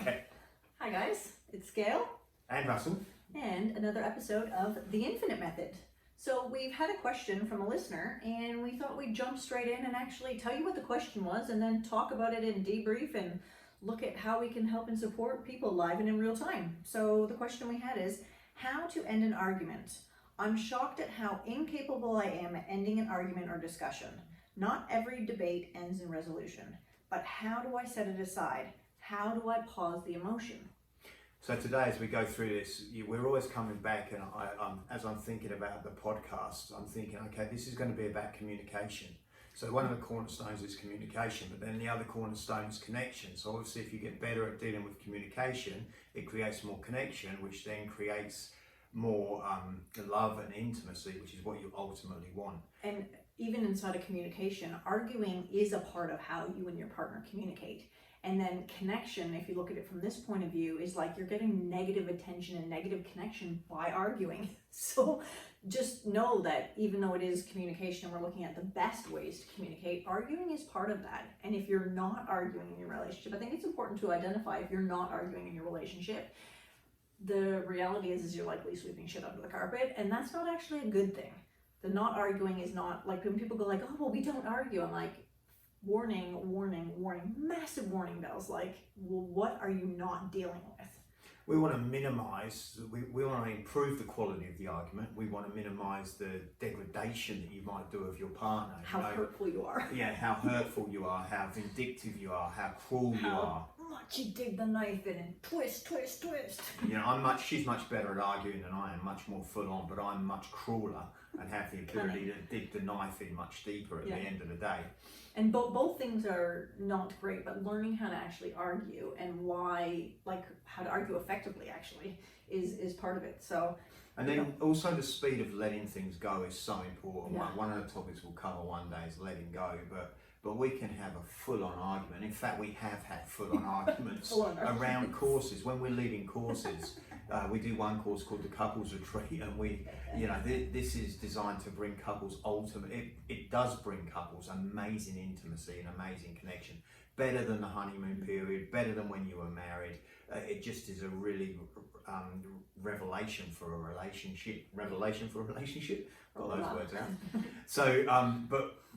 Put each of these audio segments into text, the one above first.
Okay. Hi guys, it's Gail. And Russell. And another episode of The Infinite Method. So we've had a question from a listener and we thought we'd jump straight in and actually tell you what the question was and then talk about it in debrief and look at how we can help and support people live and in real time. So the question we had is, how to end an argument. I'm shocked at how incapable I am at ending an argument or discussion. Not every debate ends in resolution, but how do I set it aside? How do I pause the emotion? So today, as we go through this, we're always coming back, and as I'm thinking about the podcast, I'm thinking, okay, this is going to be about communication. So one of the cornerstones is communication, but then the other cornerstone is connection. So obviously, if you get better at dealing with communication, it creates more connection, which then creates more love and intimacy, which is what you ultimately want. And even inside of communication, arguing is a part of how you and your partner communicate. And then connection, if you look at it from this point of view, is like you're getting negative attention and negative connection by arguing. So just know that even though it is communication and we're looking at the best ways to communicate, arguing is part of that. And if you're not arguing in your relationship, I think it's important to identify if you're not arguing in your relationship. The reality is you're likely sweeping shit under the carpet, and that's not actually a good thing. The not arguing is not, like when people go like, oh, well, we don't argue. I'm like, warning, warning, warning, massive warning bells. Like, well, what are you not dealing with? We want to minimize, we want to improve the quality of the argument. We want to minimize the degradation that you might do of your partner. How hurtful you are. Yeah, how hurtful you are, how vindictive you are, how cruel you are. How much you dig the knife in and twist, twist, twist. You know, she's much better at arguing than I am, much more full on, but I'm much crueler and have the ability to dig the knife in much deeper at the end of the day. And both things are not great, but learning how to actually argue and why, like how to argue effectively actually is part of it. So, and then also the speed of letting things go is so important. Yeah. One of the topics we'll cover one day is letting go, but we can have a full-on argument. In fact, we have had full-on arguments around courses. When we're leading courses, we do one course called the Couples Retreat, and this is designed to bring couples it does bring couples amazing intimacy and amazing connection. Better than the honeymoon period, better than when you were married. It just is a really revelation for a relationship. Revelation for a relationship? Got those words out. So,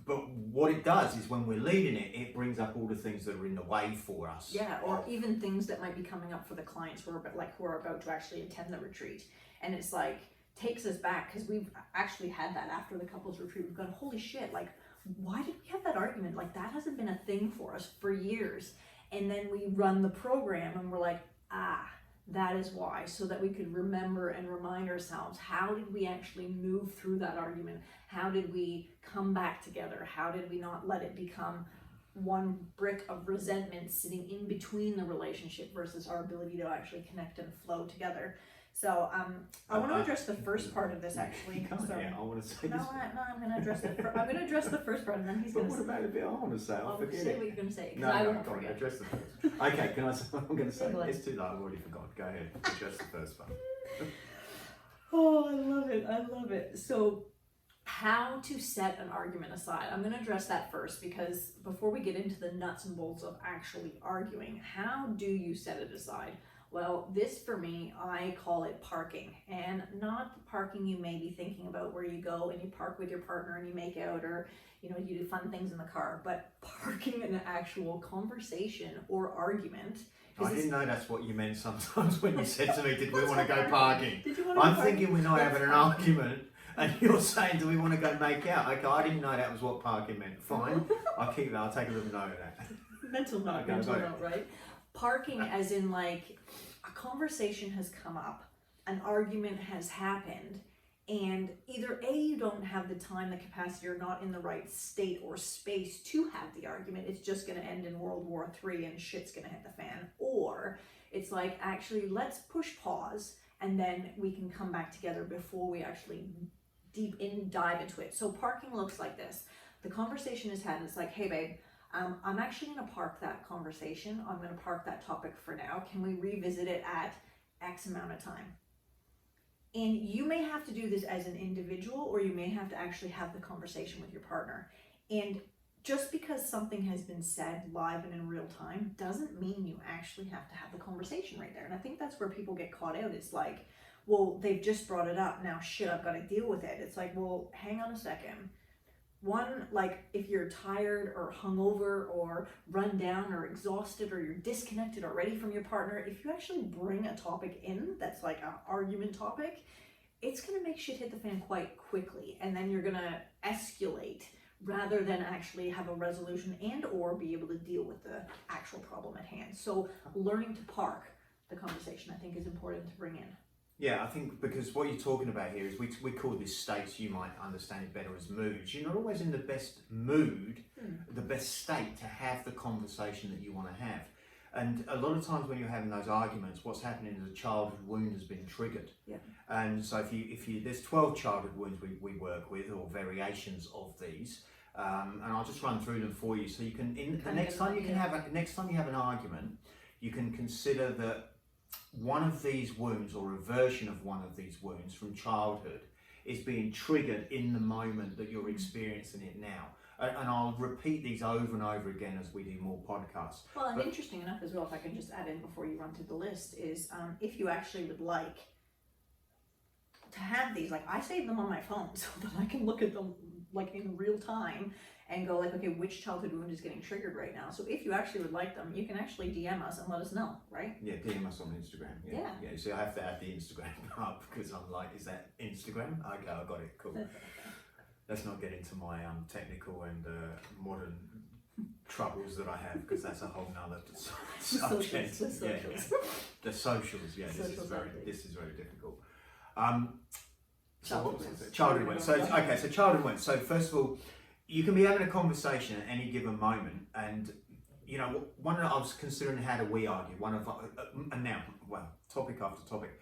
but what it does is when we're leading it, it brings up all the things that are in the way for us. Yeah, or even things that might be coming up for the clients who are about to actually attend the retreat. And it's like, takes us back, because we've actually had that after the couples retreat. We've gone, holy shit, like, why did we have that argument? Like, that hasn't been a thing for us for years. And then we run the program and we're like, that is why, so that we could remember and remind ourselves, how did we actually move through that argument? How did we come back together? How did we not let it become one brick of resentment sitting in between the relationship versus our ability to actually connect and flow together? So I want to address the first part of this actually. I want to say no, I'm going to address I'm going to address the first part, and then he's going to. But what about the bit I want to say? I'll forget say what you're going to say. No, I go won't on, forget. address the first. Okay, can I say what I'm going to say? Go It's too late. I've already forgotten. Go ahead. Address the first part. Oh, I love it. I love it. So, how to set an argument aside. I'm going to address that first, because before we get into the nuts and bolts of actually arguing, how do you set it aside? Well, this for me, I call it parking, and not the parking you may be thinking about where you go and you park with your partner and you make out, or you do fun things in the car, but parking an actual conversation or argument. I didn't know that's what you meant sometimes when you said to me, did we want to go parking? Did you want to I'm go thinking parking? we're not having an argument, and you're saying, do we want to go make out? Okay, I didn't know that was what parking meant. Fine, I'll keep that. I'll take a little note of that. Mental note, right? Parking as in like a conversation has come up, an argument has happened, and either A, you don't have the time, the capacity, or not in the right state or space to have the argument. It's just going to end in World War III and shit's going to hit the fan. Or it's like, actually, let's push pause and then we can come back together before we actually dive into it. So parking looks like this. The conversation is had, and it's like, hey babe, I'm actually going to park that conversation. I'm going to park that topic for now. Can we revisit it at X amount of time? And you may have to do this as an individual, or you may have to actually have the conversation with your partner. And just because something has bin said live and in real time doesn't mean you actually have to have the conversation right there. And I think that's where people get caught out. It's like, well, they've just brought it up, now shit, I've got to deal with it. It's like, well, hang on a second. One, like, if you're tired or hungover or run down or exhausted or you're disconnected already from your partner, if you actually bring a topic in that's like an argument topic, it's going to make shit hit the fan quite quickly. And then you're going to escalate rather than actually have a resolution and or be able to deal with the actual problem at hand. So learning to park the conversation, I think, is important to bring in. Yeah, I think because what you're talking about here is we call this states, you might understand it better as moods. You're not always in the best mood, the best state to have the conversation that you want to have. And a lot of times when you're having those arguments, what's happening is a childhood wound has been triggered. Yeah. And so if you there's 12 childhood wounds we work with, or variations of these, and I'll just run through them for you so you can next time you have an argument, you can consider that one of these wounds or a version of one of these wounds from childhood is being triggered in the moment that you're experiencing it now. And I'll repeat these over and over again as we do more podcasts. Well, and interesting enough as well, if I can just add in before you run through the list, is if you actually would like to have these, like I save them on my phone so that I can look at them like in real time and go like, okay, which childhood wound is getting triggered right now? So if you actually would like them, you can actually DM us and let us know, right? Yeah, DM us on Instagram. Yeah. So I have to add the Instagram up because I'm like, is that Instagram? Okay, I got it. Cool. Let's not get into my technical and modern troubles that I have, because that's a whole nother subject. The socials. Yeah, this is very difficult. So what was it? Childhood wounds. So okay, so childhood wounds. So first of all, you can be having a conversation at any given moment, and you know, I was considering how do we argue. Topic after topic.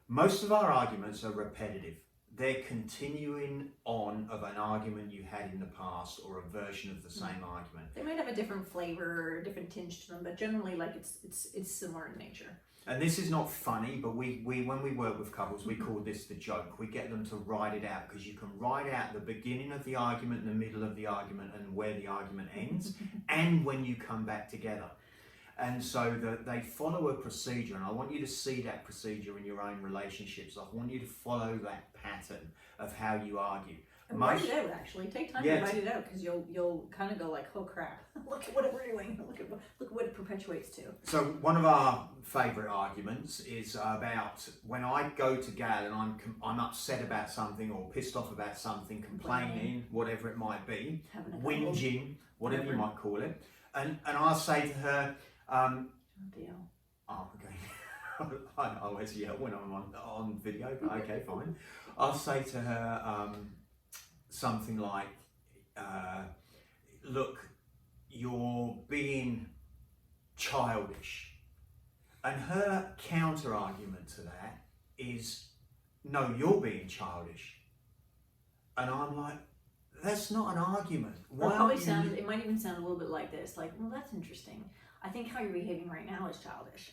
Most of our arguments are repetitive. They're continuing on of an argument you had in the past, or a version of the same argument. They might have a different flavor or a different tinge to them, but generally, like it's similar in nature. And this is not funny, but we when we work with couples, we call this the joke. We get them to write it out, because you can write out the beginning of the argument, the middle of the argument, and where the argument ends, and when you come back together. And so they follow a procedure, and I want you to see that procedure in your own relationships. I want you to follow that pattern of how you argue. And write it out, actually. Take time to write it out, because you'll kind of go like, oh crap, look at what we're doing. Look at what it perpetuates to. So one of our favourite arguments is about when I go to Gail and I'm upset about something, or pissed off about something, complaining, whatever it might be, whinging, whatever you might call it, and I'll say to her, okay. I always yell when I'm on video, but okay, fine. I'll say to her something like, look, you're being childish. And her counter argument to that is, no, you're being childish. And I'm like, that's not an argument. It might even sound a little bit like this, like, well, that's interesting. I think how you're behaving right now is childish.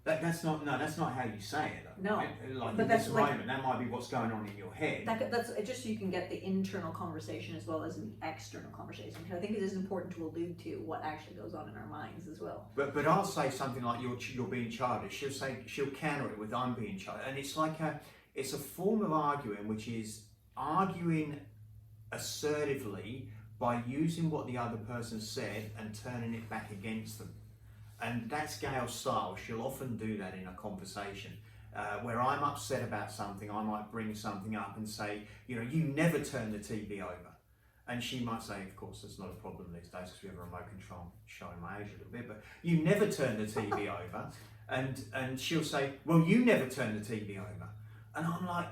That's not how you say it. Though, no, right? Like but in that's this moment, that might be what's going on in your head. That's just so you can get the internal conversation as well as the external conversation. Because I think it is important to allude to what actually goes on in our minds as well. But I'll say something like you're being childish. She'll counter it with I'm being childish, and it's like it's a form of arguing which is arguing assertively by using what the other person said and turning it back against them. And that's Gail's style. She'll often do that in a conversation. Where I'm upset about something, I might bring something up and say, you never turn the TV over. And she might say, of course, that's not a problem these days because we have a remote control, showing my age a little bit, but you never turn the TV over. And she'll say, well, you never turn the TV over. And I'm like,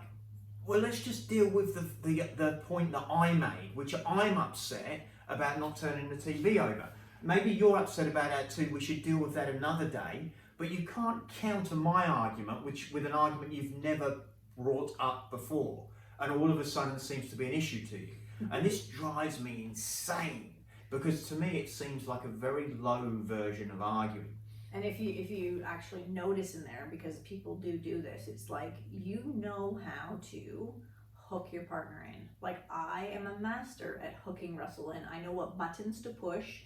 well, let's just deal with the point that I made, which I'm upset about not turning the TV over. Maybe you're upset about that too. We should deal with that another day. But you can't counter my argument, with an argument you've never brought up before, and all of a sudden seems to be an issue to you. And this drives me insane, because to me it seems like a very low version of arguing. And if you actually notice in there, because people do this, it's like, you know how to hook your partner in. Like, I am a master at hooking Russell in. I know what buttons to push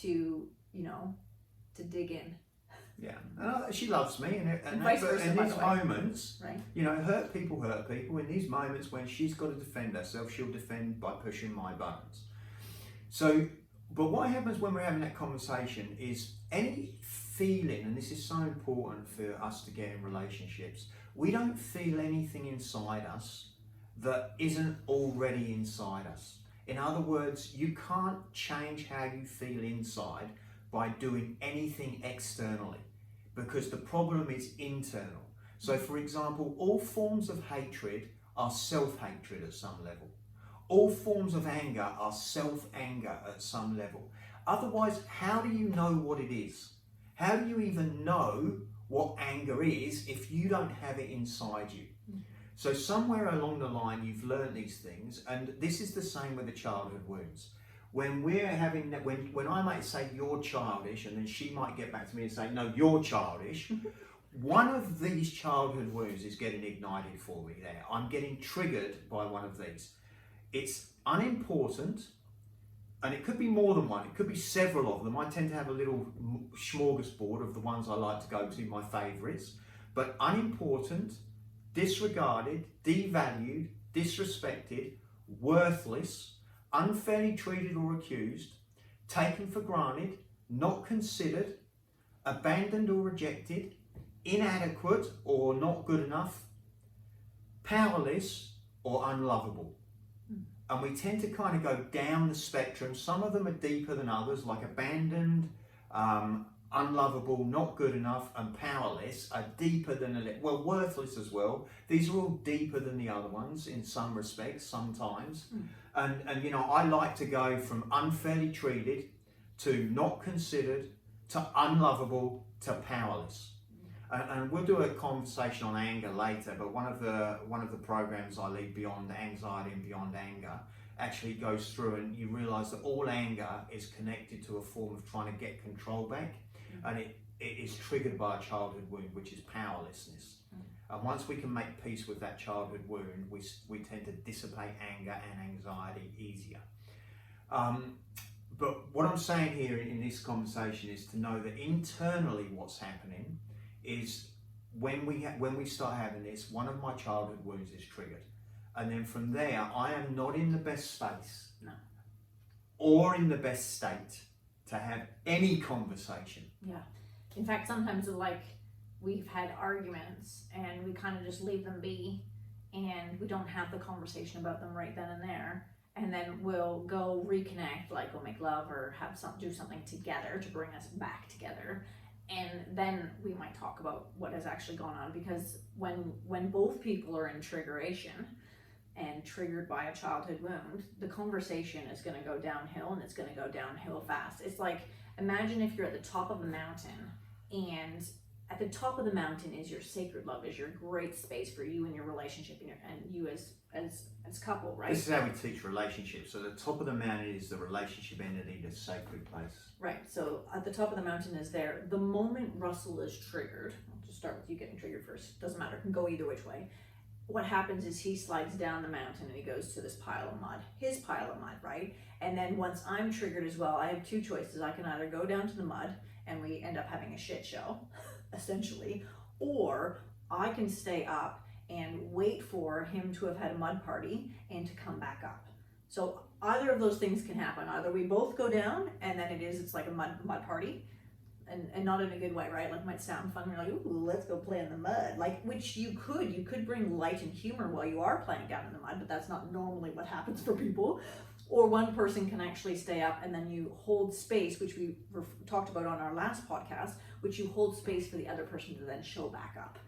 to, to dig in. Yeah, and she loves me, and vice versa, in by these the way. moments, Right. hurt people. In these moments when she's got to defend herself, she'll defend by pushing my buttons. So, but what happens when we're having that conversation is any feeling, and this is so important for us to get in relationships, we don't feel anything inside us that isn't already inside us. In other words, you can't change how you feel inside by doing anything externally, because the problem is internal. So for example, all forms of hatred are self-hatred at some level. All forms of anger are self-anger at some level. Otherwise, how do you know what it is? How do you even know what anger is if you don't have it inside you? So somewhere along the line, you've learned these things, and this is the same with the childhood wounds. When we're having that, when I might say you're childish, and then she might get back to me and say, no, you're childish. One of these childhood wounds is getting ignited for me there. I'm getting triggered by one of these. It's unimportant, and it could be more than one. It could be several of them. I tend to have a little smorgasbord of the ones I like to go to, my favourites. But unimportant, disregarded, devalued, disrespected, worthless, unfairly treated or accused, taken for granted, not considered, abandoned or rejected, inadequate or not good enough, powerless or unlovable. And we tend to kind of go down the spectrum. Some of them are deeper than others, like abandoned, unlovable, not good enough, and powerless are deeper than, worthless as well. These are all deeper than the other ones in some respects, sometimes. And I like to go from unfairly treated to not considered to unlovable to powerless. And we'll do a conversation on anger later, but one of the programs I lead, Beyond Anxiety and Beyond Anger, actually goes through, and you realize that all anger is connected to a form of trying to get control back, and it is triggered by a childhood wound, which is powerlessness. And once we can make peace with that childhood wound, we tend to dissipate anger and anxiety easier. But what I'm saying here in this conversation is to know that internally what's happening is when we start having this, one of my childhood wounds is triggered. And then from there, I am not in the best space or in the best state to have any conversation. Yeah. In fact, sometimes we've had arguments and we kind of just leave them be, and we don't have the conversation about them right then and there. And then we'll go reconnect, like we'll make love or do something together to bring us back together. And then we might talk about what has actually gone on, because when both people are in triggeration and triggered by a childhood wound, the conversation is going to go downhill, and it's going to go downhill fast. It's like, imagine if you're at the top of a mountain, and at the top of the mountain is your sacred love, is your great space for you and your relationship and you as couple, right? This is how we teach relationships. So the top of the mountain is the relationship entity, the sacred place. Right. So at the top of the mountain is there. The moment Russell is triggered, I'll just start with you getting triggered first. Doesn't matter. It can go either which way. What happens is he slides down the mountain and he goes to this pile of mud, his pile of mud, right? And then once I'm triggered as well, I have two choices. I can either go down to the mud and we end up having a shit show, essentially, or I can stay up and wait for him to have had a mud party and to come back up. So either of those things can happen. Either we both go down and then it's like a mud party, and not in a good way, right? Like, it might sound fun. You're like, ooh, let's go play in the mud. Like, which you could bring light and humor while you are playing down in the mud, but that's not normally what happens for people. Or one person can actually stay up and then you hold space, which we talked about on our last podcast, which you hold space for the other person to then show back up.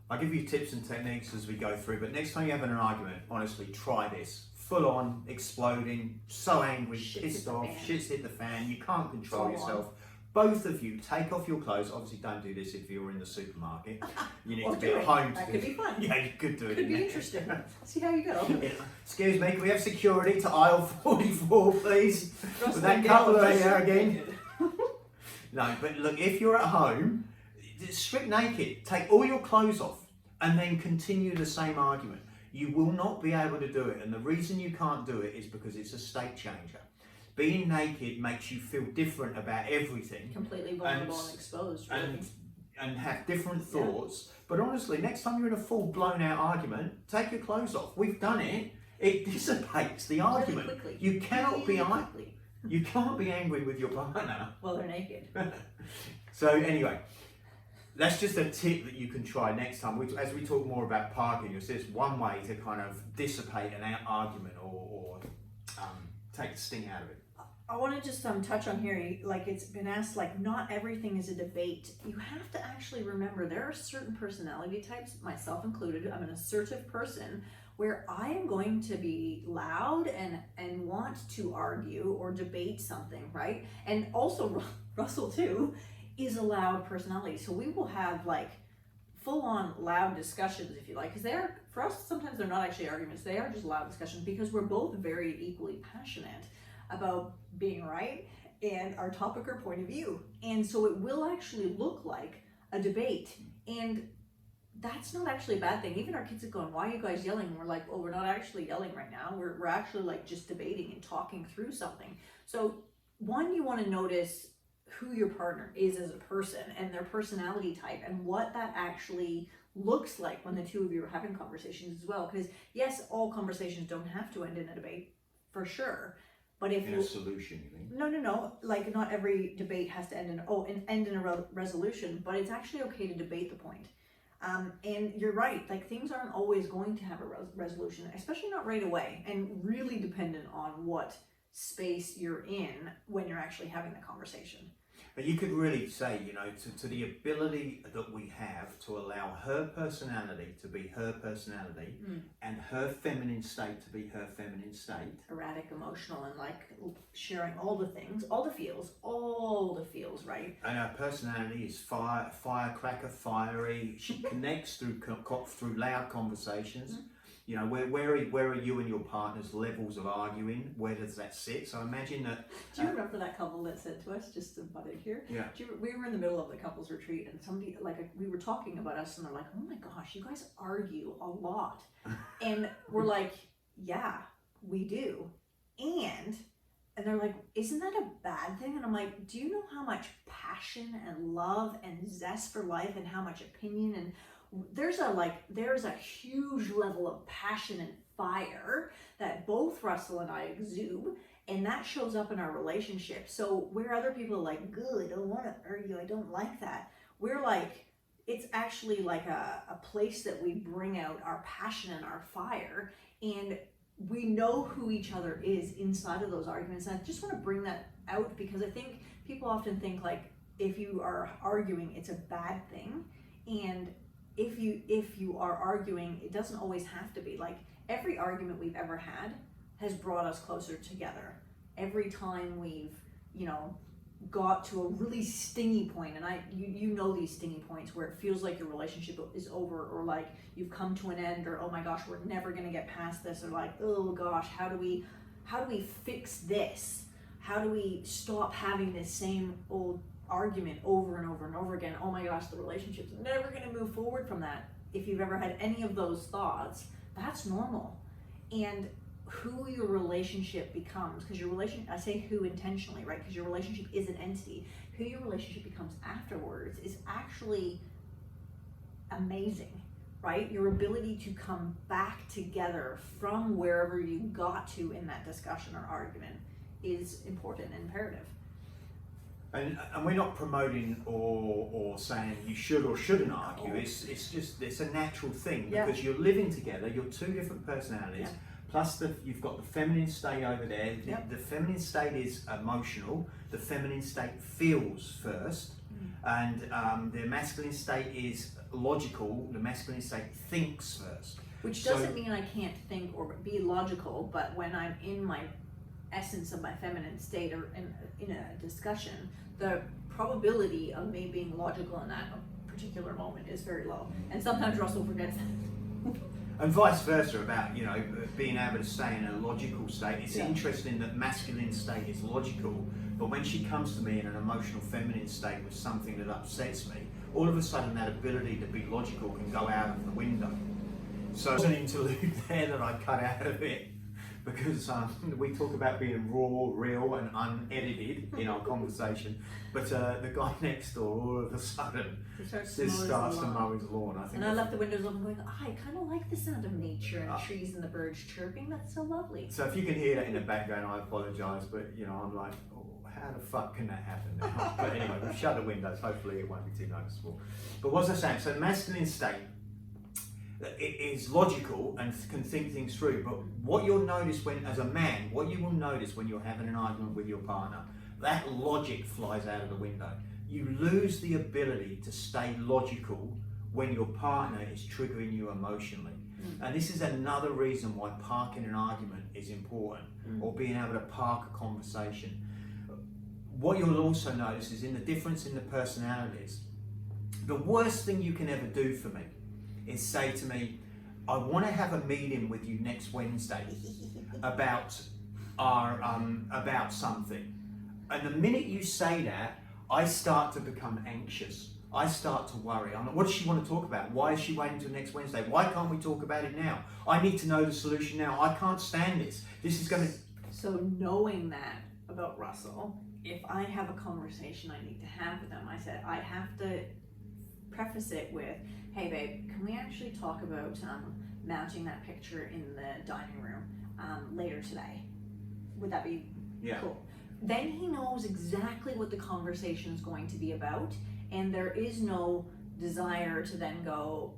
I'll give you tips and techniques as we go through, but next time you're having an argument, honestly, try this. Full on, exploding, so angry, pissed off, shit's hit the fan, you can't control yourself. Both of you take off your clothes. Obviously, don't do this if you're in the supermarket. You need to be at home. That could be fun. Yeah, you could do it. Could be interesting. See how you go. Yeah. Excuse me, can we have security to aisle 44, please? With that couple of hair again. No, but look, if you're at home, strip naked, take all your clothes off, and then continue the same argument. You will not be able to do it, and the reason you can't do it is because it's a state changer. Being naked makes you feel different about everything. Completely vulnerable and exposed, really. And have different thoughts. But honestly, next time you're in a full blown out argument, take your clothes off. We've done it. It dissipates the argument. Really quickly. You cannot be quickly. You can't be angry with your partner. Well, they're naked. So anyway, that's just a tip that you can try next time. As we talk more about parking, it's just one way to kind of dissipate an argument or take the sting out of it. I want to just touch on here, like it's been asked, like not everything is a debate. You have to actually remember there are certain personality types, myself included. I'm an assertive person where I am going to be loud and want to argue or debate something, right? And also Russell too is a loud personality. So we will have like full-on loud discussions, if you like, because they're, for us, sometimes they're not actually arguments. They are just loud discussions because we're both very equally passionate about being right and our topic or point of view. And so it will actually look like a debate. And that's not actually a bad thing. Even our kids are going, why are you guys yelling? And we're like, oh, we're not actually yelling right now. We're actually like just debating and talking through something. So one, you want to notice who your partner is as a person and their personality type and what that actually looks like when the two of you are having conversations as well. Because yes, all conversations don't have to end in a debate, for sure. But if in a solution, you mean? No. Like not every debate has to end in a resolution, but it's actually okay to debate the point. And you're right, like things aren't always going to have a resolution, especially not right away, and really dependent on what space you're in when you're actually having the conversation. But you could really say, you know, to the ability that we have to allow her personality to be her personality and her feminine state to be her feminine state. Erratic, emotional, and like sharing all the things, all the feels, right? And her personality is firecracker, fiery. She connects through loud conversations. You know, where are you and your partner's levels of arguing? Where does that sit? So imagine that. Do you remember that couple that said to us, just to butt in here? Yeah. We were in the middle of the couples retreat, and somebody we were talking about us, and they're like, "Oh my gosh, you guys argue a lot," and we're like, "Yeah, we do," and they're like, "Isn't that a bad thing?" And I'm like, "Do you know how much passion and love and zest for life, and how much opinion and there's a huge level of passion and fire that both Russell and I exude, and that shows up in our relationship. So where other people are like, good, I don't want to argue, I don't like that, we're like, it's actually like a place that we bring out our passion and our fire, and we know who each other is inside of those arguments. And I just want to bring that out because I think people often think like if you are arguing, it's a bad thing, and if you are arguing, it doesn't always have to be. Like every argument we've ever had has brought us closer together. Every time we've, you know, got to a really stingy point, and you know these stingy points where it feels like your relationship is over, or like you've come to an end, or oh my gosh, we're never gonna get past this, or like, oh gosh, how do we fix this? How do we stop having this same old argument over and over and over again? Oh my gosh, the relationship's never going to move forward from that. If you've ever had any of those thoughts, that's normal. And who your relationship becomes, because I say who intentionally, right? Because your relationship is an entity. Who your relationship becomes afterwards is actually amazing, right? Your ability to come back together from wherever you got to in that discussion or argument is important and imperative. And we're not promoting or saying you should or shouldn't argue. It's a natural thing because you're living together. You're two different personalities. Yeah. Plus you've got the feminine state over there. Yep. The feminine state is emotional. The feminine state feels first, and the masculine state is logical. The masculine state thinks first. Which doesn't mean I can't think or be logical, but when I'm in my essence of my feminine state or in a discussion, the probability of me being logical in that particular moment is very low. And sometimes Russell forgets that. And vice versa about, you know, being able to stay in a logical state. It's interesting that masculine state is logical, but when she comes to me in an emotional feminine state with something that upsets me, all of a sudden that ability to be logical can go out of the window. So there's an interlude there that I cut out of it because we talk about being raw, real and unedited in our conversation, but the guy next door all of a sudden starts to mow his lawn. I left the windows open going, I kind of like the sound of nature and trees and the birds chirping. That's so lovely. So if you can hear that in the background, I apologise, but you know, I'm like, oh, how the fuck can that happen now? But anyway, we've shut the windows, hopefully it won't be too noticeable. But what was I saying? So the masculine state, it is logical and can think things through, but what you'll notice when, as a man, what you will notice when you're having an argument with your partner, that logic flies out of the window. You lose the ability to stay logical when your partner is triggering you emotionally. And this is another reason why parking an argument is important, or being able to park a conversation. What you'll also notice is in the difference in the personalities, the worst thing you can ever do for me is say to me, I want to have a meeting with you next Wednesday about something. And the minute you say that, I start to become anxious. I start to worry. I'm like, what does she want to talk about? Why is she waiting till next Wednesday? Why can't we talk about it now? I need to know the solution now. I can't stand this. This is going to... So knowing that about Russell, if I have a conversation I need to have with him, I said, I have to preface it with, hey babe, can we actually talk about mounting that picture in the dining room later today? Would that be cool? Then he knows exactly what the conversation is going to be about, and there is no desire to then go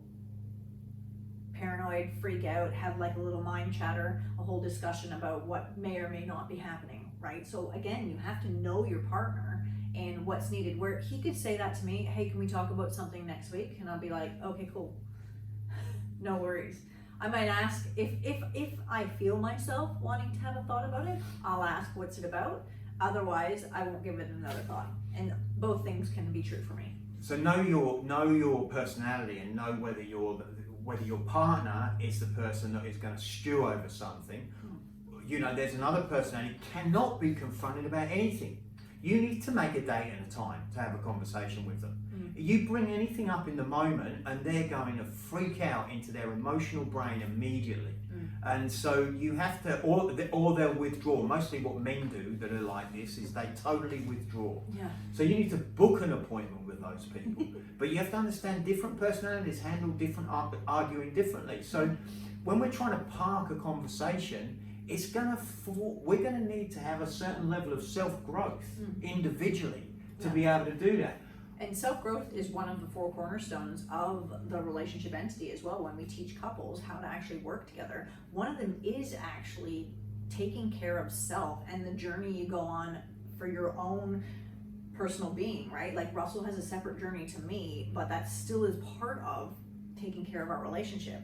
paranoid, freak out, have like a little mind chatter, a whole discussion about what may or may not be happening, right? So again, you have to know your partner and what's needed. Where he could say that to me, hey, can we talk about something next week? And I'll be like, okay, cool. No worries. I might ask if I feel myself wanting to have a thought about it, I'll ask what's it about. Otherwise, I won't give it another thought. And both things can be true for me. So know your personality and know whether your partner is the person that is going to stew over something. You know, there's another personality cannot be confronted about anything. You need to make a date and a time to have a conversation with them. You bring anything up in the moment and they're going to freak out into their emotional brain immediately. And so you have to, or they'll withdraw. Mostly what men do that are like this is they totally withdraw. So you need to book an appointment with those people. But you have to understand different personalities handle different arguing differently. So when we're trying to park a conversation, we're gonna need to have a certain level of self-growth individually to be able to do that. And self-growth is one of the 4 cornerstones of the relationship entity as well. When we teach couples how to actually work together, one of them is actually taking care of self and the journey you go on for your own personal being, right? Like Russell has a separate journey to me, but that still is part of taking care of our relationship.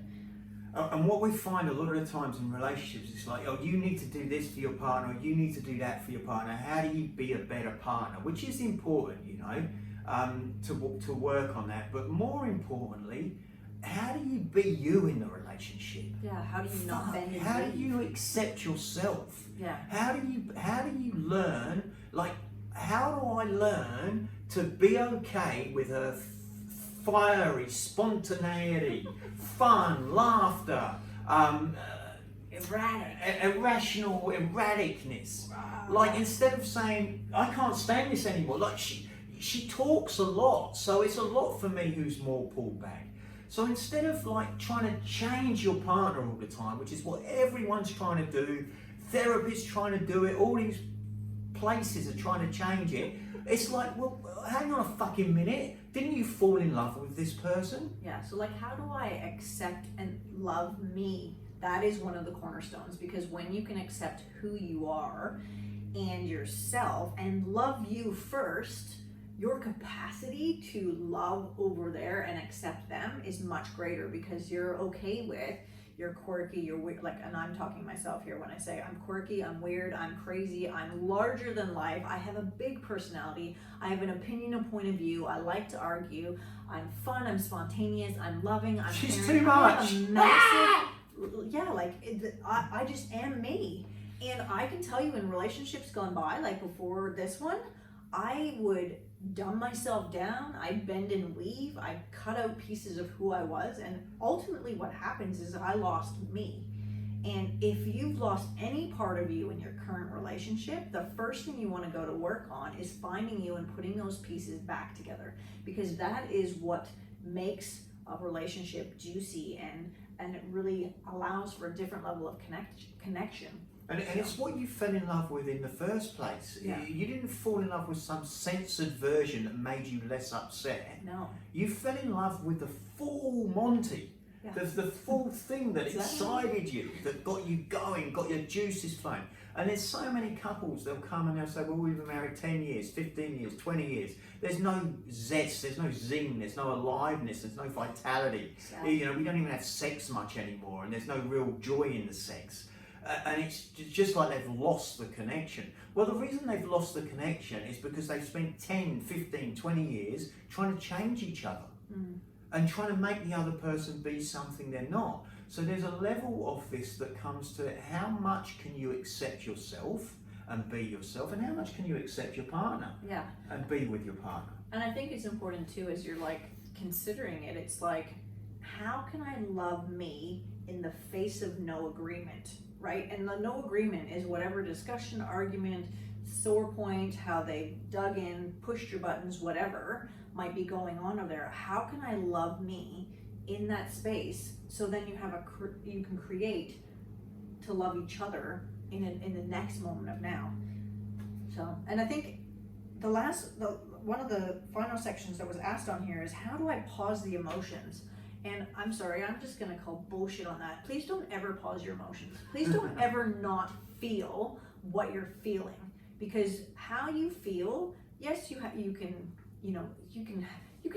And what we find a lot of the times in relationships, it's like, oh, you need to do this for your partner, or you need to do that for your partner. How do you be a better partner? Which is important, you know, to work on that. But more importantly, how do you be you in the relationship? Yeah, how do you not bend and How do you accept yourself? Yeah. How do you learn, like, how do I learn to be okay with her fiery spontaneity, fun, laughter, irrational erraticness? Like, instead of saying, I can't stand this anymore, like she talks a lot, so it's a lot for me who's more pulled back. So instead of like trying to change your partner all the time, which is what everyone's trying to do, therapists trying to do it, all these places are trying to change it, it's like, well, hang on a fucking minute. Didn't you fall in love with this person? Yeah, so like, how do I accept and love me? That is one of the cornerstones, because when you can accept who you are and yourself and love you first, your capacity to love over there and accept them is much greater, because you're okay with, you're quirky, you're weird, like, and I'm talking myself here when I say I'm quirky, I'm weird, I'm crazy, I'm larger than life, I have a big personality, I have an opinion, a point of view, I like to argue, I'm fun, I'm spontaneous, I'm loving, I'm She's caring, too much. I'm massive, yeah, like, I just am me. And I can tell you, in relationships gone by, like before this one, I would dumb myself down, I bend and weave, I cut out pieces of who I was, and ultimately what happens is I lost me. And if you've lost any part of you in your current relationship, the first thing you want to go to work on is finding you and putting those pieces back together, because that is what makes a relationship juicy, and it really allows for a different level of connection. And it's what you fell in love with in the first place. Yeah. You didn't fall in love with some censored version that made you less upset. No. You fell in love with the full Monty. Yeah. The full thing that Exactly. excited you, that got you going, got your juices flowing. And there's so many couples, they'll come and they'll say, well, we've been married 10 years, 15 years, 20 years. There's no zest, there's no zing, there's no aliveness, there's no vitality. Exactly. You know, we don't even have sex much anymore, and there's no real joy in the sex. And it's just like they've lost the connection. Well, the reason they've lost the connection is because they've spent 10, 15, 20 years trying to change each other. And trying to make the other person be something they're not. So there's a level of this that comes to how much can you accept yourself and be yourself, and how much can you accept your partner and be with your partner. And I think it's important too, as you're like considering it, it's like, how can I love me in the face of no agreement, right? And the no agreement is whatever discussion, argument, sore point, how they dug in, pushed your buttons, whatever might be going on over there. How can I love me in that space, so then you have you can create to love each other in the next moment of now. So, and I think one of the final sections that was asked on here is, how do I pause the emotions? And I'm sorry, I'm just gonna call bullshit on that. Please don't ever pause your emotions. Please don't ever not feel what you're feeling, because how you feel, yes, you can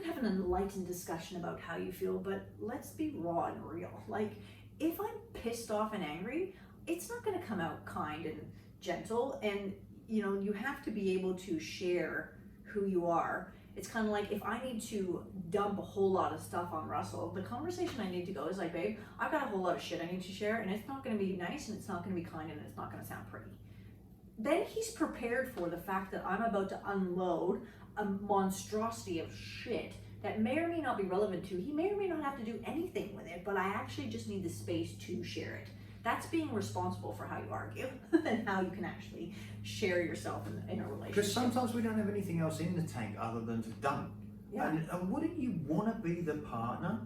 have an enlightened discussion about how you feel, but let's be raw and real. Like, if I'm pissed off and angry, it's not going to come out kind and gentle, and you have to be able to share who you are. It's kind of like, if I need to dump a whole lot of stuff on Russell, the conversation I need to go is like, babe, I've got a whole lot of shit I need to share, and it's not going to be nice, and it's not going to be kind, and it's not going to sound pretty. Then he's prepared for the fact that I'm about to unload a monstrosity of shit that may or may not be relevant to. He may or may not have to do anything with it, but I actually just need the space to share it. That's being responsible for how you argue and how you can actually share yourself in a relationship. Because sometimes we don't have anything else in the tank other than to dump. Yeah. And wouldn't you want to be the partner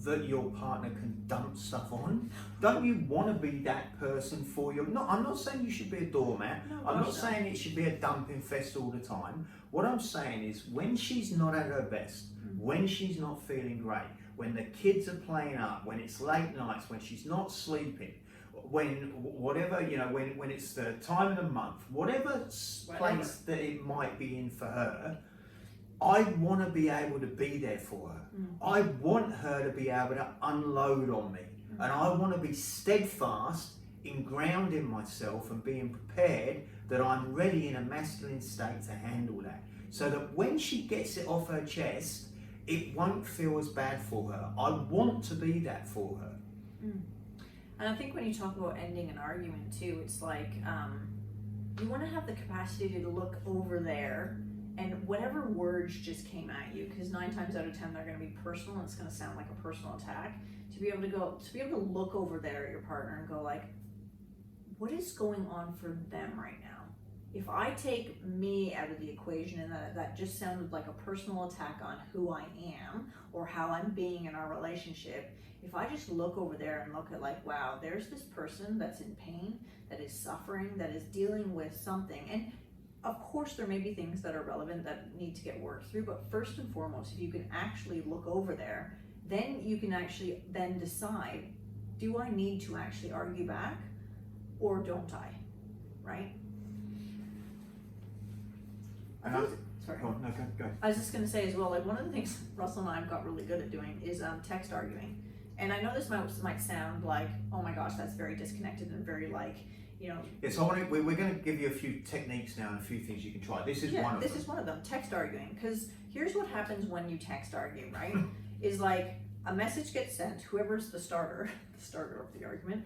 that your partner can dump stuff on? Don't you want to be that person for your... No, I'm not saying you should be a doormat. No, I'm not saying it should be a dumping fest all the time. What I'm saying is, when she's not at her best, when she's not feeling great, when the kids are playing up, when it's late nights, when she's not sleeping, when whatever, when it's the time of the month, whatever place that it might be in for her, I want to be able to be there for her. I want her to be able to unload on me. And I want to be steadfast in grounding myself and being prepared that I'm ready in a masculine state to handle that. So that when she gets it off her chest, it won't feel as bad for her. I want to be that for her. And I think when you talk about ending an argument too, it's like, you want to have the capacity to look over there, and whatever words just came at you, because 9 times out of 10 they're going to be personal, and it's going to sound like a personal attack, to be able to look over there at your partner and go like, what is going on for them right now? If I take me out of the equation, and that just sounded like a personal attack on who I am or how I'm being in our relationship, if I just look over there and look at like, wow, there's this person that's in pain, that is suffering, that is dealing with something, and of course there may be things that are relevant that need to get worked through, but first and foremost, if you can actually look over there, then you can actually then decide, do I need to actually argue back or don't I, right? Sorry. Oh, no, go. I was just going to say as well, like, one of the things Russell and I have got really good at doing is text arguing. And I know this might sound like, oh my gosh, that's very disconnected and very like, Yeah, so we're going to give you a few techniques now and a few things you can try. This is one of them. This is one of them, text arguing. Because here's what happens when you text argue, right? Is like, a message gets sent, whoever's the starter of the argument,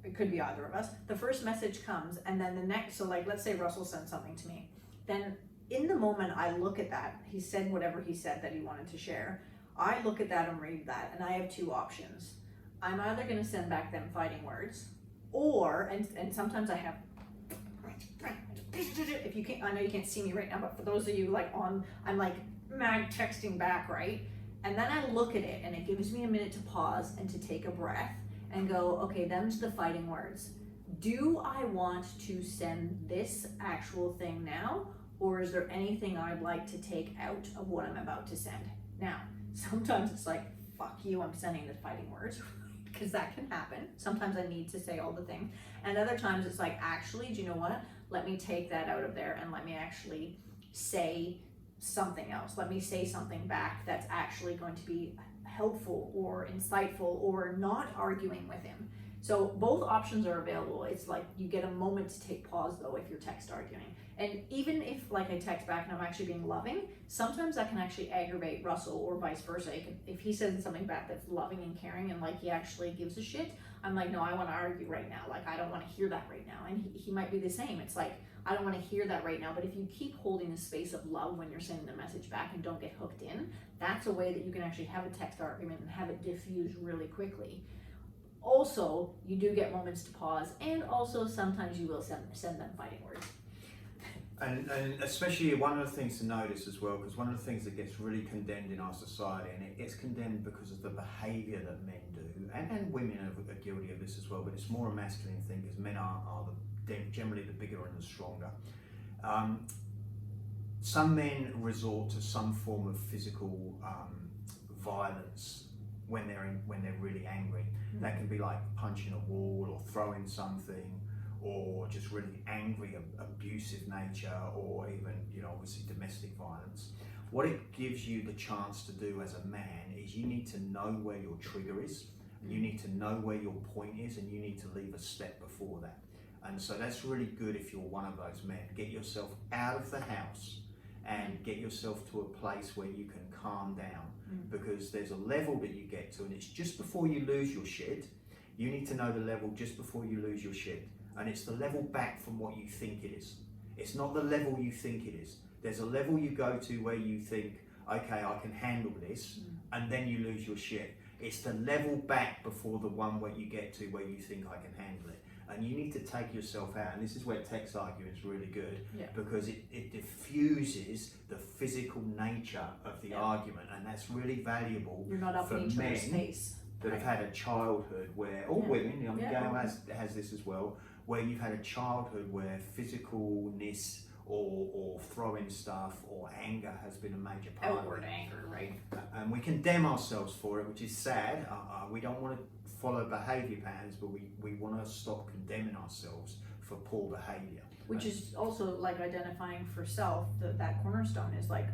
it could be either of us, the first message comes, and then the next, so like, let's say Russell sends something to me, then in the moment I look at that, he said whatever he said that he wanted to share. I look at that and read that, and I have two options. I'm either going to send back them fighting words, or, and sometimes I have, if you can't, I know you can't see me right now, but for those of you like on, I'm like mad texting back, right? And then I look at it and it gives me a minute to pause and to take a breath and go, okay, them's the fighting words. Do I want to send this actual thing now? Or is there anything I'd like to take out of what I'm about to send? Now, sometimes it's like, fuck you, I'm sending the fighting words, because that can happen. Sometimes I need to say all the things. And other times it's like, actually, do you know what? Let me take that out of there and let me actually say something else. Let me say something back that's actually going to be helpful or insightful or not arguing with him. So both options are available. It's like you get a moment to take pause though if you're text arguing. And even if like I text back and I'm actually being loving, sometimes that can actually aggravate Russell or vice versa. If he says something back that's loving and caring and like he actually gives a shit, I'm like, no, I want to argue right now. Like I don't want to hear that right now. And he might be the same. It's like, I don't want to hear that right now. But if you keep holding the space of love when you're sending the message back and don't get hooked in, that's a way that you can actually have a text argument and have it diffuse really quickly. Also, you do get moments to pause, and also sometimes you will send them fighting words. And especially one of the things to notice as well, because one of the things that gets really condemned in our society, and it gets condemned because of the behaviour that men do, and women are guilty of this as well, but it's more a masculine thing because men are generally the bigger and the stronger. Some men resort to some form of physical violence when they're really angry. Mm-hmm. That can be like punching a wall or throwing something, or just really angry, abusive nature, or even, obviously domestic violence. What it gives you the chance to do as a man is you need to know where your trigger is, you need to know where your point is, and you need to leave a step before that. And so that's really good if you're one of those men. Get yourself out of the house and get yourself to a place where you can calm down, because there's a level that you get to, and it's just before you lose your shit. You need to know the level just before you lose your shit. And it's the level back from what you think it is. It's not the level you think it is. There's a level you go to where you think, okay, I can handle this, and then you lose your shit. It's the level back before the one where you get to where you think I can handle it. And you need to take yourself out. And this is where text arguing is really good, because it diffuses the physical nature of the argument, and that's really valuable. You're not up in each other's face. That have had a childhood where, or women, Gail has this as well, where you've had a childhood where physicalness or throwing stuff or anger has been a major part outward of it. Anger, right? And we condemn ourselves for it, which is sad. We don't want to follow behaviour patterns, but we want to stop condemning ourselves for poor behaviour. Which is also like identifying for self, that cornerstone is like,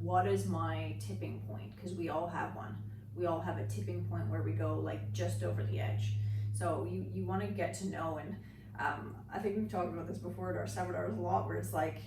what is my tipping point? Because we all have one. We all have a tipping point where we go like just over the edge. So you want to get to know, and I think we've talked about this before at our seminars a lot, where it's like,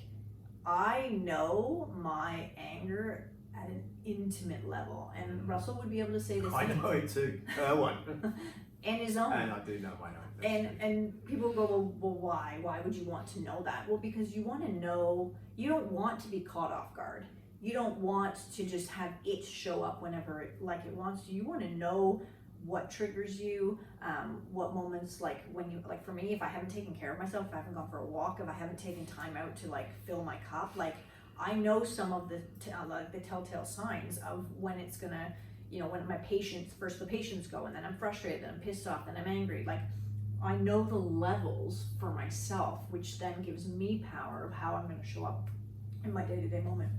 I know my anger at an intimate level, and Russell would be able to say the same. I know it too. One. And his own. And I do know my own. And people go, well, why? Why would you want to know that? Well, because you want to know. You don't want to be caught off guard. You don't want to just have it show up whenever it wants to. You want to know what triggers you, what moments, like when you, like for me, if I haven't taken care of myself, if I haven't gone for a walk, if I haven't taken time out to like fill my cup, like I know some of the telltale signs of when it's gonna, when the patients go, and then I'm frustrated, then I'm pissed off, then I'm angry. Like I know the levels for myself, which then gives me power of how I'm gonna show up in my day-to-day moment.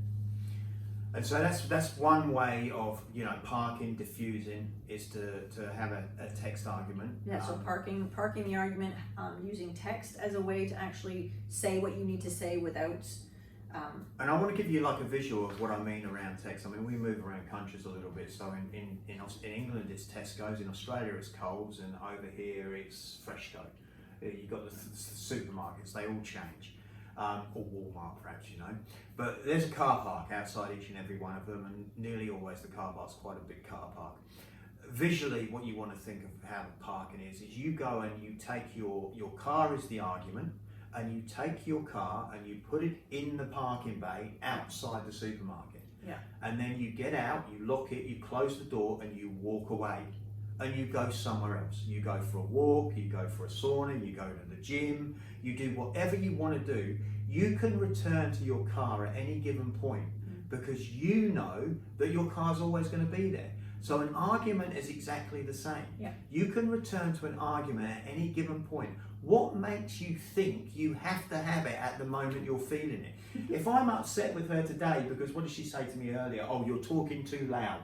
And so that's one way of parking, diffusing, is to have a text argument. Yeah. So parking the argument, using text as a way to actually say what you need to say without. And I want to give you like a visual of what I mean around text. I mean, we move around countries a little bit. So in England it's Tesco's, in Australia it's Coles, and over here it's Freshco. You've got the supermarkets; they all change. Or Walmart perhaps, but there's a car park outside each and every one of them, and nearly always the car park's quite a big car park. Visually, what you want to think of how the parking is you go and you take your car is the argument, and you take your car and you put it in the parking bay outside the supermarket. Yeah. And then you get out, you lock it, you close the door, and you walk away. And you go somewhere else. You go for a walk, you go for a sauna, you go to the gym, you do whatever you want to do. You can return to your car at any given point because you know that your car's always going to be there. So an argument is exactly the same. Yeah. You can return to an argument at any given point. What makes you think you have to have it at the moment you're feeling it? If I'm upset with her today because what did she say to me earlier? Oh, you're talking too loud.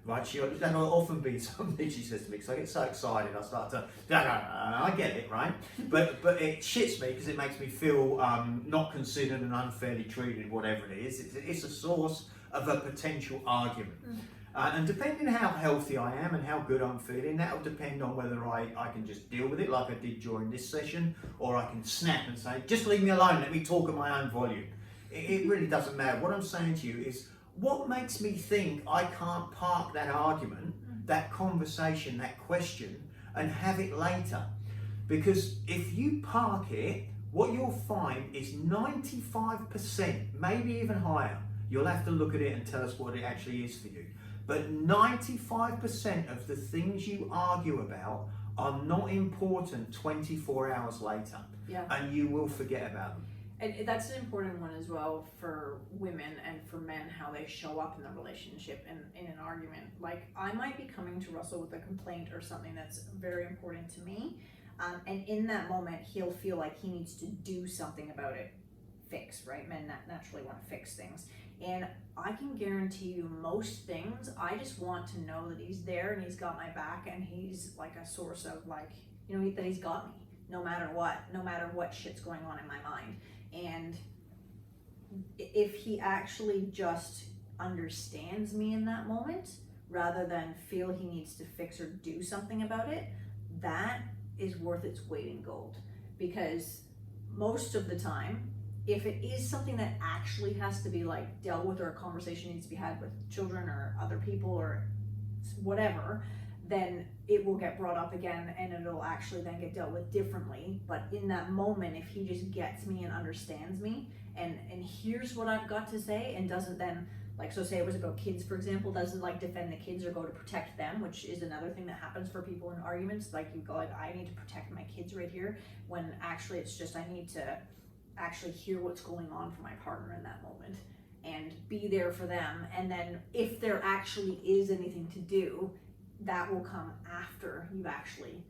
Right, that'll often be something she says to me because I get so excited. I start to, I get it, right? But it shits me because it makes me feel not considered and unfairly treated, whatever it is. It's a source of a potential argument. And depending on how healthy I am and how good I'm feeling, that will depend on whether I can just deal with it like I did during this session, or I can snap and say, just leave me alone, let me talk at my own volume. It really doesn't matter. What I'm saying to you is, what makes me think I can't park that argument, that conversation, that question, and have it later? Because if you park it, what you'll find is 95%, maybe even higher. You'll have to look at it and tell us what it actually is for you. But 95% of the things you argue about are not important 24 hours later. Yeah. And you will forget about them. And that's an important one as well for women and for men, how they show up in the relationship and in an argument. Like, I might be coming to Russell with a complaint or something that's very important to me. And in that moment, he'll feel like he needs to do something about it. Fix, right? Men naturally want to fix things. And I can guarantee you most things, I just want to know that he's there and he's got my back and he's like a source of like, you know, that he's got me no matter what shit's going on in my mind. And if he actually just understands me in that moment, rather than feel he needs to fix or do something about it, that is worth its weight in gold. Because most of the time, if it is something that actually has to be like dealt with, or a conversation needs to be had with children or other people or whatever, then it will get brought up again and it'll actually then get dealt with differently. But in that moment, if he just gets me and understands me and hears what I've got to say and doesn't then, like, so say it was about kids, for example, doesn't like defend the kids or go to protect them, which is another thing that happens for people in arguments. Like, you go like, I need to protect my kids right here, when actually it's just, I need to actually hear what's going on for my partner in that moment and be there for them. And then if there actually is anything to do, that will come after you've actually,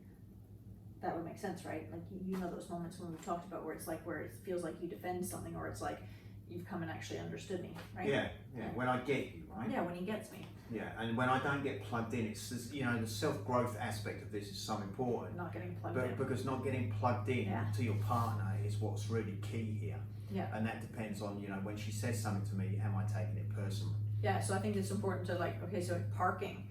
that would make sense, right? Like, you know those moments when we've talked about where it's like, where it feels like you defend something, or it's like you've come and actually understood me, right? Yeah, when I get you, right? Yeah, when he gets me. Yeah, and when I don't get plugged in, it's this, you know, the self-growth aspect of this is so important. Not getting plugged in. Because not getting plugged in to your partner is what's really key here. Yeah. And that depends on, you know, when she says something to me, am I taking it personally? Yeah, so I think it's important to, like, okay, so parking,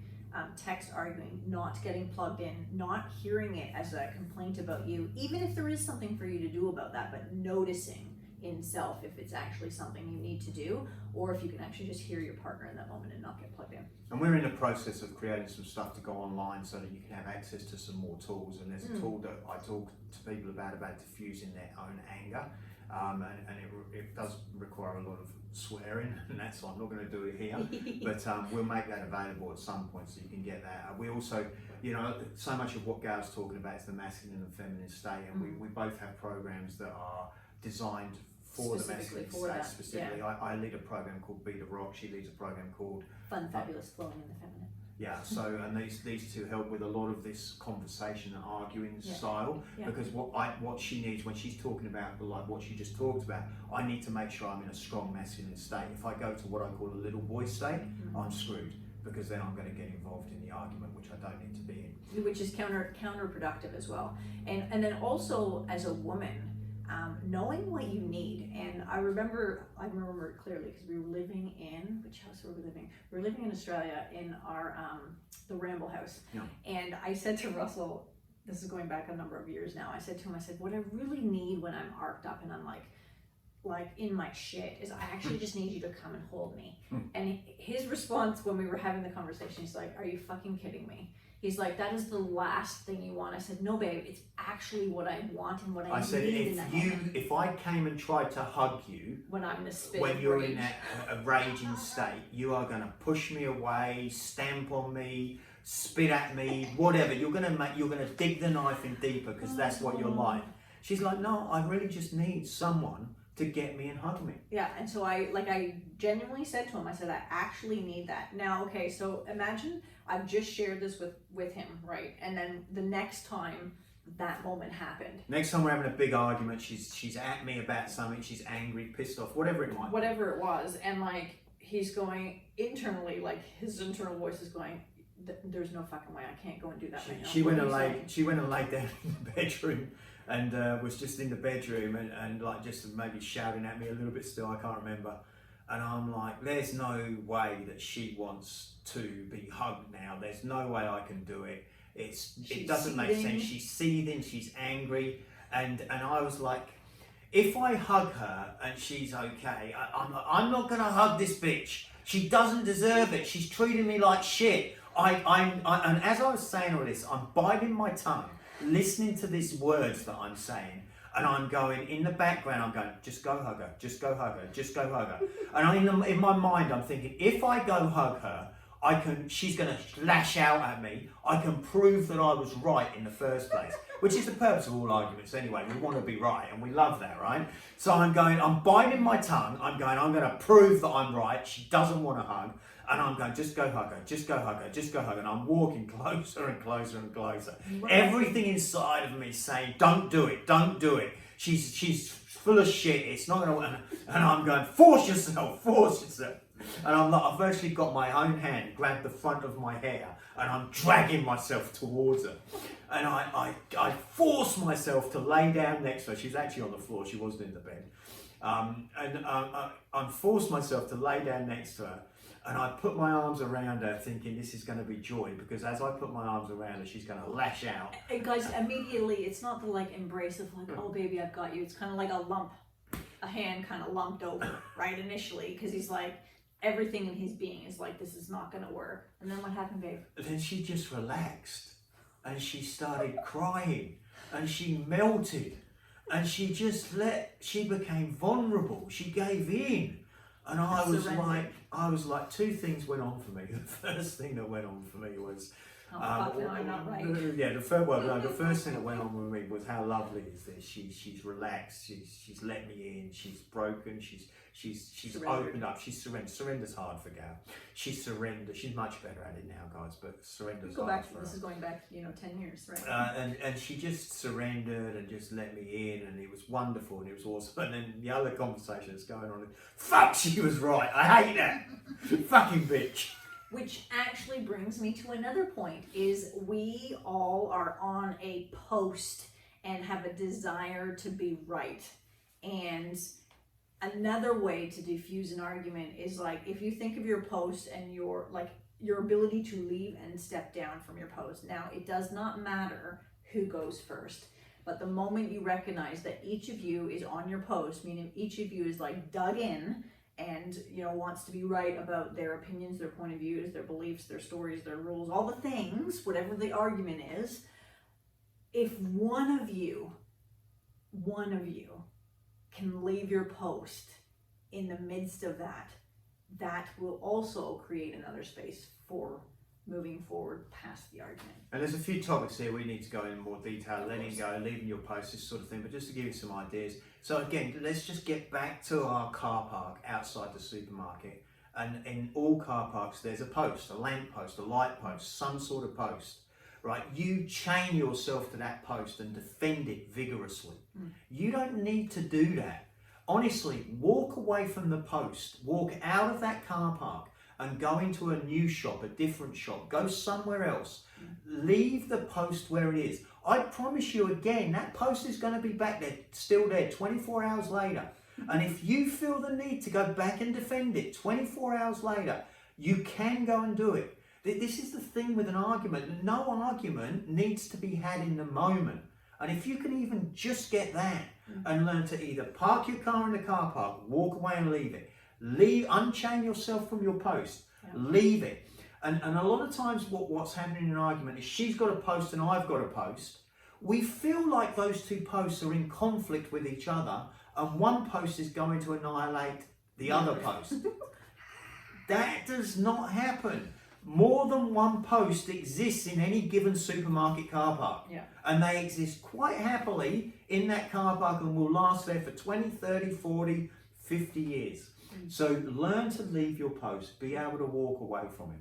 text arguing, not getting plugged in, not hearing it as a complaint about you, even if there is something for you to do about that, but noticing in self if it's actually something you need to do, or if you can actually just hear your partner in that moment and not get plugged in. And we're in the process of creating some stuff to go online so that you can have access to some more tools. And there's a tool that I talk to people about diffusing their own anger. And it does require a lot of swearing, and that's why I'm not going to do it here. But we'll make that available at some point so you can get that. We also, you know, so much of what Gail's talking about is the masculine and feminine state, and we both have programs that are designed for the masculine state specifically. Yeah. I lead a program called Be the Rock. She leads a program called Fun, Fabulous, Flowing in the Feminine. Yeah, so, and these two help with a lot of this conversation and arguing style, because what she needs when she's talking about, like what she just talked about, I need to make sure I'm in a strong masculine state. If I go to what I call a little boy state, I'm screwed, because then I'm going to get involved in the argument, which I don't need to be in. Which is counterproductive as well. And then also as a woman, knowing what you need. And I remember it clearly because we were living in, which house were we living? We were living in Australia in our the Ramble house. Yeah. And I said to Russell, this is going back a number of years now, I said to him, what I really need when I'm arced up and I'm like like in my shit is I actually just need you to come and hold me. And his response when we were having the conversation, he's like, are you fucking kidding me? He's like, that is the last thing you want. I said, no, babe, it's actually what I want and what I said, need in that moment. if I came and tried to hug you When I'm in a spit when of you're rage. in a raging state, you are going to push me away, stamp on me, spit at me, whatever. You're going to dig the knife in deeper because that's what you're like. She's like, no, I really just need someone to get me and hug me. Yeah, and so I genuinely said to him, I said, I actually need that. Now, okay, so imagine I've just shared this with him, right? And then the next time that moment happened. Next time we're having a big argument, she's at me about something, she's angry, pissed off, whatever it might be. Whatever it was, and like he's going internally, like his internal voice is going, there's no fucking way, I can't go and do that right now. She went and laid down in the bedroom and was just in the bedroom and like just maybe shouting at me a little bit still, I can't remember. And I'm like, there's no way that she wants to be hugged now. There's no way I can do it. It doesn't make sense. She's seething, she's angry. And I was like, if I hug her and she's okay, I'm not gonna hug this bitch. She doesn't deserve it. She's treating me like shit. And as I was saying all this, I'm biting my tongue, listening to these words that I'm saying, and I'm going, in the background, I'm going, just go hug her, just go hug her, just go hug her. And in my mind, I'm thinking, if I go hug her, she's going to lash out at me. I can prove that I was right in the first place, which is the purpose of all arguments anyway. We want to be right, and we love that, right? So I'm biting my tongue. I'm going to prove that I'm right. She doesn't want to hug. And I'm going, just go hug her, just go hug her, just go hug her. And I'm walking closer and closer and closer. Right. Everything inside of me saying, don't do it, don't do it. She's full of shit. It's not going to. And I'm going, force yourself, force yourself. And I've actually got my own hand, grabbed the front of my hair, and I'm dragging myself towards her. And I force myself to lay down next to her. She's actually on the floor. She wasn't in the bed. I forced myself to lay down next to her. And I put my arms around her thinking this is going to be joy, because as I put my arms around her, she's going to lash out. And guys, immediately, it's not the like embrace of like, oh baby, I've got you. It's kind of like a hand kind of lumped over, right, initially, because he's like, everything in his being is like, this is not going to work. And then what happened, babe? Then she just relaxed and she started crying and she melted and she became vulnerable. She gave in. And I was like, two things went on for me. The first thing that went on for me was, fuck no, I'm not right. Yeah, the first thing that went on with me was how lovely is this. She's relaxed. She's let me in. She's broken. She's opened up. She's surrendered. Surrender's hard for Gal. She's surrendered. She's much better at it now, guys. But surrender's hard for her. This is going back, 10 years, right? And she just surrendered and just let me in, and it was wonderful and it was awesome. And then the other conversation that's going on, fuck, she was right. I hate that fucking bitch. Which actually brings me to another point, is we all are on a post and have a desire to be right. And another way to diffuse an argument is like, if you think of your post and your ability to leave and step down from your post. Now, it does not matter who goes first, but the moment you recognize that each of you is on your post, meaning each of you is like dug in and wants to be right about their opinions, their point of views, their beliefs, their stories, their rules, all the things, whatever the argument is, if one of you can leave your post in the midst of that will also create another space for moving forward past the argument. And there's a few topics here we need to go in more detail, letting go, leaving your post, this sort of thing, but just to give you some ideas. So again, let's just get back to our car park outside the supermarket. And in all car parks, there's a post, a lamp post, a light post, some sort of post, right? You chain yourself to that post and defend it vigorously. You don't need to do that. Honestly, walk away from the post, walk out of that car park and go into a new shop, a different shop, go somewhere else. Leave the post where it is. I promise you again, that post is going to be back there, still there, 24 hours later. And if you feel the need to go back and defend it 24 hours later, you can go and do it. This is the thing with an argument. No argument needs to be had in the moment. And if you can even just get that, and learn to either park your car in the car park, walk away and leave it. Unchain yourself from your post, leave it. And a lot of times what's happening in an argument is she's got a post and I've got a post. We feel like those two posts are in conflict with each other and one post is going to annihilate the other post. That does not happen. More than one post exists in any given supermarket car park. And they exist quite happily in that car park and will last there for 20, 30, 40, 50 years. So learn to leave your post, be able to walk away from it.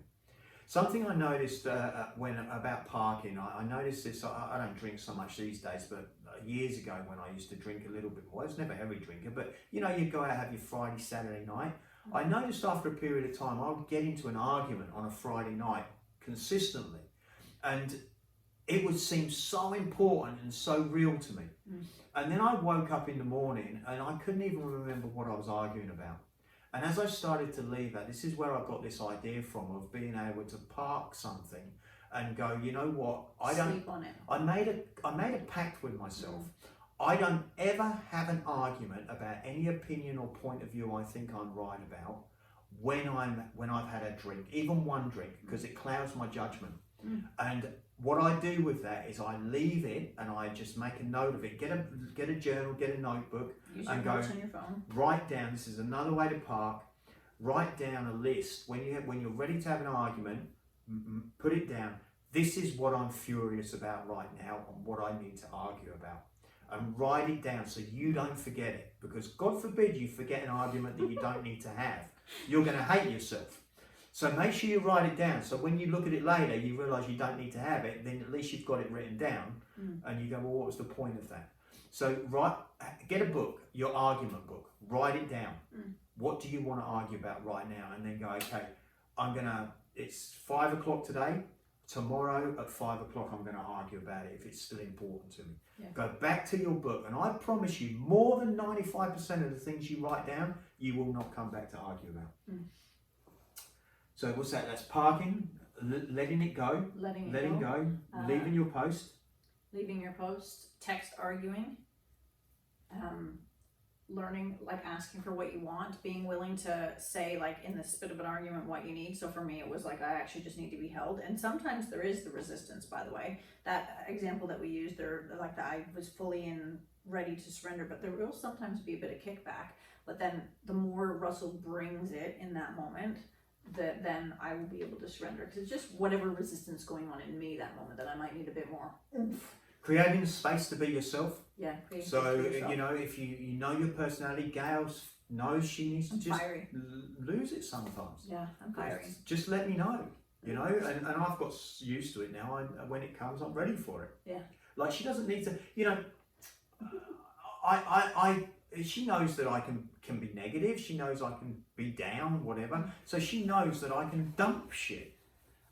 Something I noticed about parking, I noticed this, I don't drink so much these days, but years ago when I used to drink a little bit more, I was never a heavy drinker, but you know, you'd go out, have your Friday, Saturday night. I noticed after a period of time, I would get into an argument on a Friday night consistently. And it would seem so important and so real to me. And then I woke up in the morning and I couldn't even remember what I was arguing about. And as I started to leave that, this is where I got this idea from, of being able to park something and go, you know what, Sleep on it. I made a pact with myself. I don't ever have an argument about any opinion or point of view I think I'm right about when I've had a drink, even one drink, because it clouds my judgment. And what I do with that is I leave it and I just make a note of it. Get a journal, get a notebook, and go on your phone. Write down. This is another way to park. Write down a list when you're ready to have an argument. Put it down. This is what I'm furious about right now and what I need to argue about. And write it down so you don't forget it. Because God forbid you forget an argument that you don't need to have. You're going to hate yourself. So make sure you write it down. So when you look at it later, you realise you don't need to have it. Then at least you've got it written down. And you go, well, what was the point of that? So get a book, your argument book. Write it down. What do you want to argue about right now? And then go, okay, it's 5 o'clock today. Tomorrow at 5 o'clock, I'm going to argue about it if it's still important to me. Go back to your book, and I promise you, more than 95% of the things you write down, you will not come back to argue about. So what's that? That's parking, letting it go, letting go, leaving your post. Leaving your post, text arguing, learning, like asking for what you want, being willing to say, like in the spit of an argument, what you need. So for me, it was like, I actually just need to be held. And sometimes there is the resistance, by the way. That example that we used there, like that I was fully ready to surrender, but there will sometimes be a bit of kickback. But then the more Russell brings it in that moment, then I will be able to surrender. Because it's just whatever resistance going on in me that moment that I might need a bit more. Creating space to be yourself. Yeah. So, you know, if you know your personality, Gail knows she needs to just lose it sometimes. Yeah, I'm fiery. Just let me know, you know, and I've got used to it now. When it comes, I'm ready for it. Yeah. Like she doesn't need to, you know, she knows that I can be negative. She knows I can be down, whatever. So she knows that I can dump shit.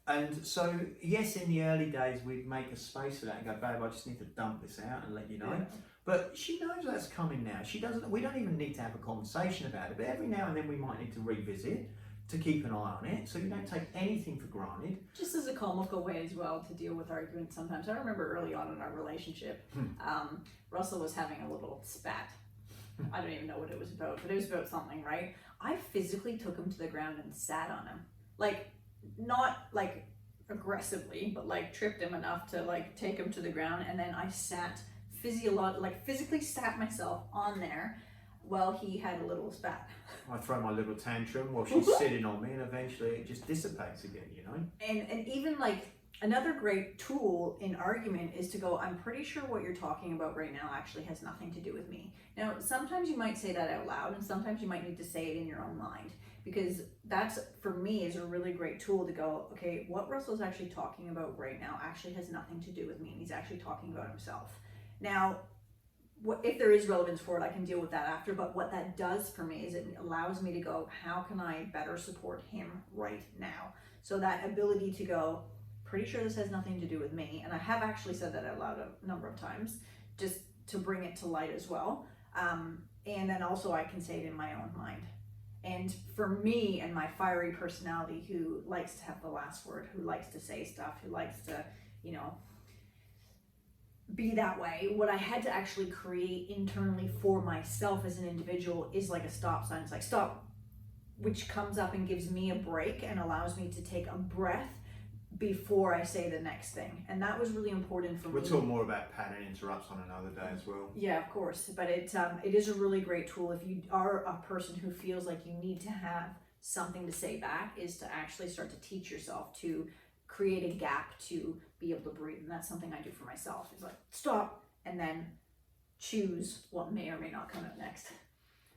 And so, yes, in the early days, we'd make a space for that and go, babe, I just need to dump this out and let you know. But she knows that's coming now. We don't even need to have a conversation about it. But every now and then we might need to revisit to keep an eye on it. So you don't take anything for granted. Just as a comical way as well to deal with arguments sometimes. I remember early on in our relationship, Russell was having a little spat. I don't even know what it was about, but it was about something, right? I physically took him to the ground and sat on him. Like, not like aggressively, but like tripped him enough to like take him to the ground, and then I sat physically sat myself on there while he had a little spat. I throw my little tantrum while she's sitting on me, and eventually it just dissipates again, you know? And even like another great tool in argument is to go, I'm pretty sure what you're talking about right now actually has nothing to do with me. Now, sometimes you might say that out loud, and sometimes you might need to say it in your own mind. Because that's, for me, is a really great tool to go, okay, what Russell's actually talking about right now actually has nothing to do with me. And he's actually talking about himself. Now, if there is relevance for it, I can deal with that after. But what that does for me is it allows me to go, how can I better support him right now? So that ability to go, pretty sure this has nothing to do with me. And I have actually said that out loud a number of times, just to bring it to light as well. And then also I can say it in my own mind. And for me and my fiery personality, who likes to have the last word, who likes to say stuff, who likes to, you know, be that way. What I had to actually create internally for myself as an individual is like a stop sign. It's like stop, which comes up and gives me a break and allows me to take a breath before I say the next thing. And that was really important for me. We'll talk more about pattern interrupts on another day as well. Yeah, of course. But it is a really great tool if you are a person who feels like you need to have something to say back, is to actually start to teach yourself to create a gap to be able to breathe. And that's something I do for myself. It's like stop and then choose what may or may not come up next.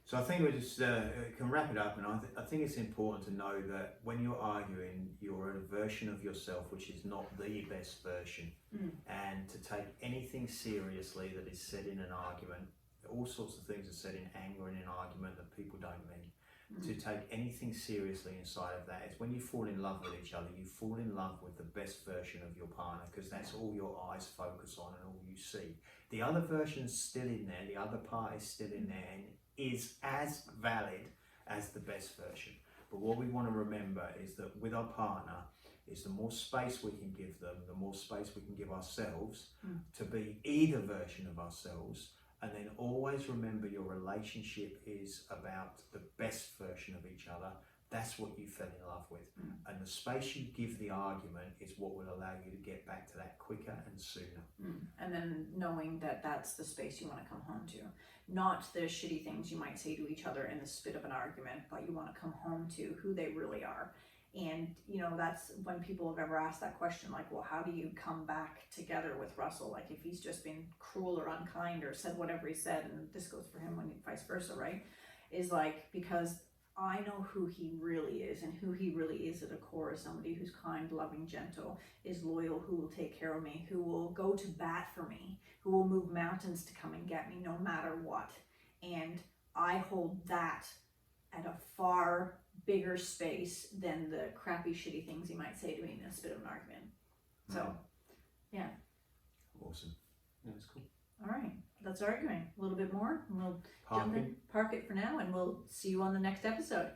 So I think we just can wrap it up, and I think it's important to know that when you're arguing, you're at a version of yourself which is not the best version, and to take anything seriously that is said in an argument, all sorts of things are said in anger in an argument that people don't mean. To take anything seriously inside of that is when you fall in love with each other, you fall in love with the best version of your partner, because that's all your eyes focus on and all you see. The other version's still in there, the other part is still in there and is as valid as the best version. But what we want to remember is that with our partner, is the more space we can give them, the more space we can give ourselves to be either version of ourselves. And then always remember your relationship is about the best version of each other. That's what you fell in love with. And the space you give the argument is what will allow you to get back to that quicker and sooner. And then knowing that that's the space you want to come home to. Not the shitty things you might say to each other in the spit of an argument, but you want to come home to who they really are. And, you know, that's when people have ever asked that question, like, well, how do you come back together with Russell? Like, if he's just been cruel or unkind or said whatever he said, and this goes for him when vice versa, right? Is like, because I know who he really is, and who he really is at a core is somebody who's kind, loving, gentle, is loyal, who will take care of me, who will go to bat for me, who will move mountains to come and get me no matter what. And I hold that at a far bigger space than the crappy, shitty things he might say to me in a spit of an argument. So, yeah. Awesome. Yeah, that's cool. All right. That's arguing. A little bit more, and we'll Parking. park it for now, and we'll see you on the next episode.